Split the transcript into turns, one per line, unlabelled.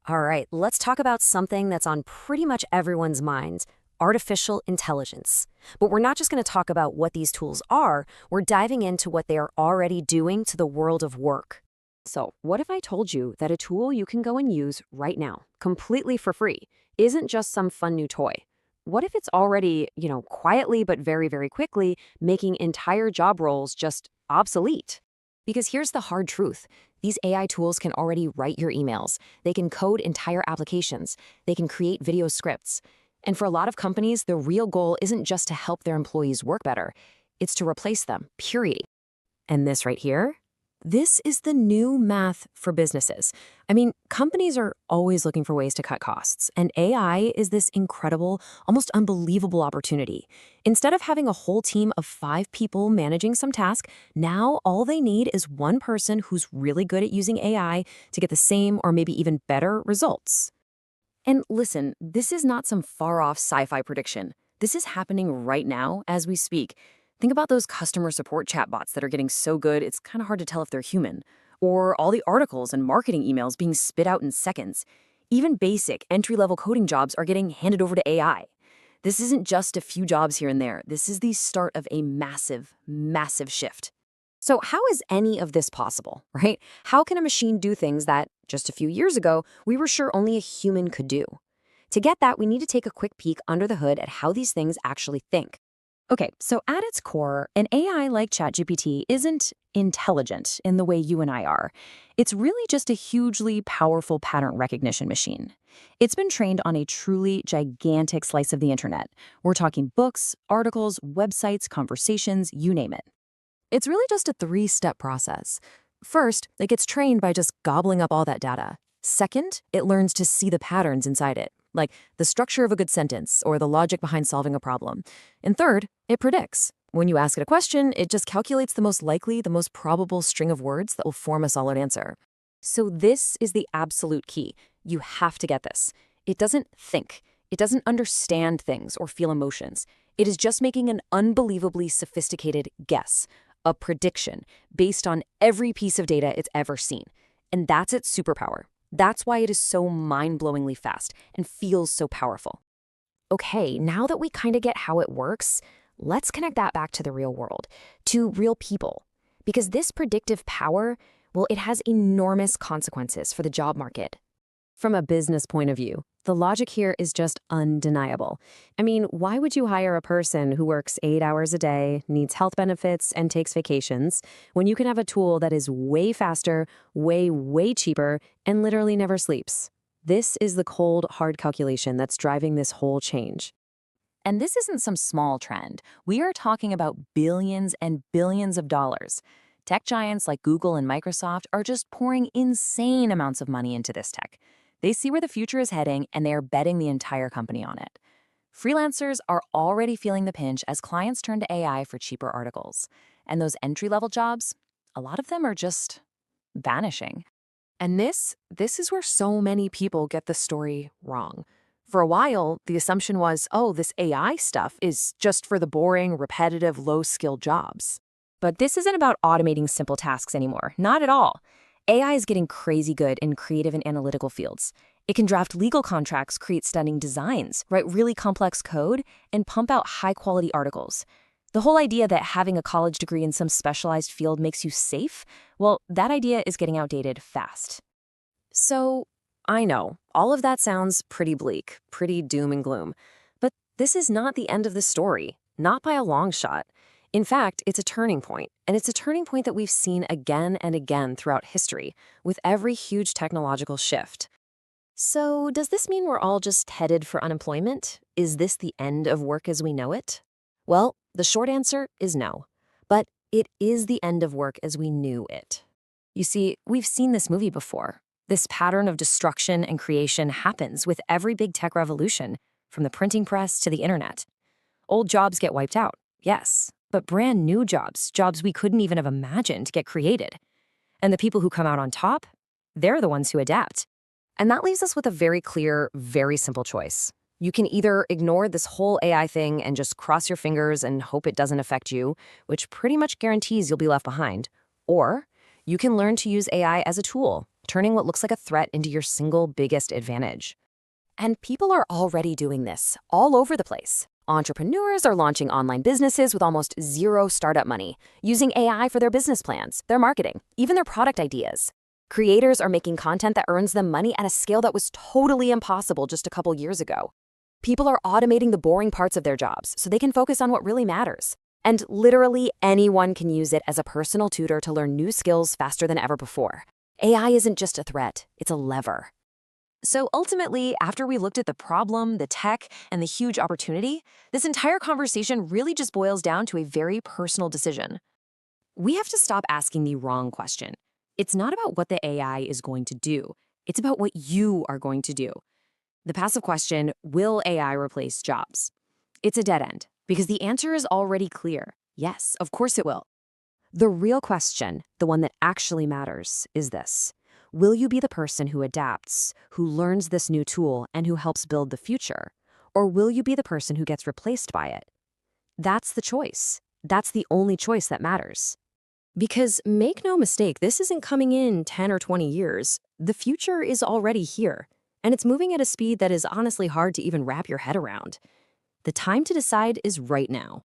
All right, let's talk about something that's on pretty much everyone's mind: artificial intelligence. But we're not just going to talk about what these tools are, we're diving into what they are already doing to the world of work. So, what if I told you that a tool you can go and use right now, completely for free, isn't just some fun new toy? What if it's already, quietly but very, very quickly making entire job roles just obsolete? Because here's the hard truth: these AI tools can already write your emails, they can code entire applications, they can create video scripts. And for a lot of companies, the real goal isn't just to help their employees work better, it's to replace them, period. And this right here? This is the new math for businesses. I mean, companies are always looking for ways to cut costs, and AI is this incredible, almost unbelievable opportunity. Instead of having a whole team of 5 people managing some task, now all they need is one person who's really good at using AI to get the same or maybe even better results. And listen, this is not some far-off sci-fi prediction. This is happening right now as we speak. Think about those customer support chatbots that are getting so good it's kind of hard to tell if they're human. Or all the articles and marketing emails being spit out in seconds. Even basic, entry-level coding jobs are getting handed over to AI. This isn't just a few jobs here and there. This is the start of a massive, massive shift. So how is any of this possible, right? How can a machine do things that, just a few years ago, we were sure only a human could do? To get that, we need to take a quick peek under the hood at how these things actually think. Okay, so at its core, an AI like ChatGPT isn't intelligent in the way you and I are. It's really just a hugely powerful pattern recognition machine. It's been trained on a truly gigantic slice of the internet. We're talking books, articles, websites, conversations, you name it. It's really just a 3-step process. First, it gets trained by just gobbling up all that data. Second, it learns to see the patterns inside it, like the structure of a good sentence or the logic behind solving a problem. And third, it predicts. When you ask it a question, it just calculates the most likely, the most probable string of words that will form a solid answer. So this is the absolute key. You have to get this. It doesn't think. It doesn't understand things or feel emotions. It is just making an unbelievably sophisticated guess, a prediction, based on every piece of data it's ever seen. And that's its superpower. That's why it is so mind-blowingly fast and feels so powerful. Okay, now that we kind of get how it works, let's connect that back to the real world, to real people. Because this predictive power, well, it has enormous consequences for the job market. From a business point of view, the logic here is just undeniable. I mean, why would you hire a person who works 8 hours a day, needs health benefits, and takes vacations, when you can have a tool that is way faster, way, way cheaper, and literally never sleeps? This is the cold, hard calculation that's driving this whole change. And this isn't some small trend. We are talking about billions and billions of dollars. Tech giants like Google and Microsoft are just pouring insane amounts of money into this tech. They see where the future is heading, and they are betting the entire company on it. Freelancers are already feeling the pinch as clients turn to AI for cheaper articles. And those entry-level jobs, a lot of them are just vanishing. And this is where so many people get the story wrong. For a while, the assumption was, oh, this AI stuff is just for the boring, repetitive, low-skilled jobs. But this isn't about automating simple tasks anymore. Not at all. AI is getting crazy good in creative and analytical fields. It can draft legal contracts, create stunning designs, write really complex code, and pump out high-quality articles. The whole idea that having a college degree in some specialized field makes you safe, well, that idea is getting outdated fast. So, I know, all of that sounds pretty bleak, pretty doom and gloom. But this is not the end of the story, not by a long shot. In fact, it's a turning point, and it's a turning point that we've seen again and again throughout history, with every huge technological shift. So, does this mean we're all just headed for unemployment? Is this the end of work as we know it? Well, the short answer is no. But it is the end of work as we knew it. You see, we've seen this movie before. This pattern of destruction and creation happens with every big tech revolution, from the printing press to the internet. Old jobs get wiped out, yes. But brand new jobs we couldn't even have imagined, get created. And the people who come out on top, they're the ones who adapt. And that leaves us with a very clear, very simple choice. You can either ignore this whole AI thing and just cross your fingers and hope it doesn't affect you, which pretty much guarantees you'll be left behind. Or you can learn to use AI as a tool, turning what looks like a threat into your single biggest advantage. And people are already doing this all over the place. Entrepreneurs are launching online businesses with almost zero startup money, using AI for their business plans, their marketing, even their product ideas. Creators are making content that earns them money at a scale that was totally impossible just a couple years ago. People are automating the boring parts of their jobs so they can focus on what really matters. And literally anyone can use it as a personal tutor to learn new skills faster than ever before. AI isn't just a threat, it's a lever. So ultimately, after we looked at the problem, the tech, and the huge opportunity, this entire conversation really just boils down to a very personal decision. We have to stop asking the wrong question. It's not about what the AI is going to do. It's about what you are going to do. The passive question, will AI replace jobs? It's a dead end, because the answer is already clear. Yes, of course it will. The real question, the one that actually matters, is this. Will you be the person who adapts, who learns this new tool, and who helps build the future? Or will you be the person who gets replaced by it? That's the choice. That's the only choice that matters. Because make no mistake, this isn't coming in 10 or 20 years. The future is already here, and it's moving at a speed that is honestly hard to even wrap your head around. The time to decide is right now.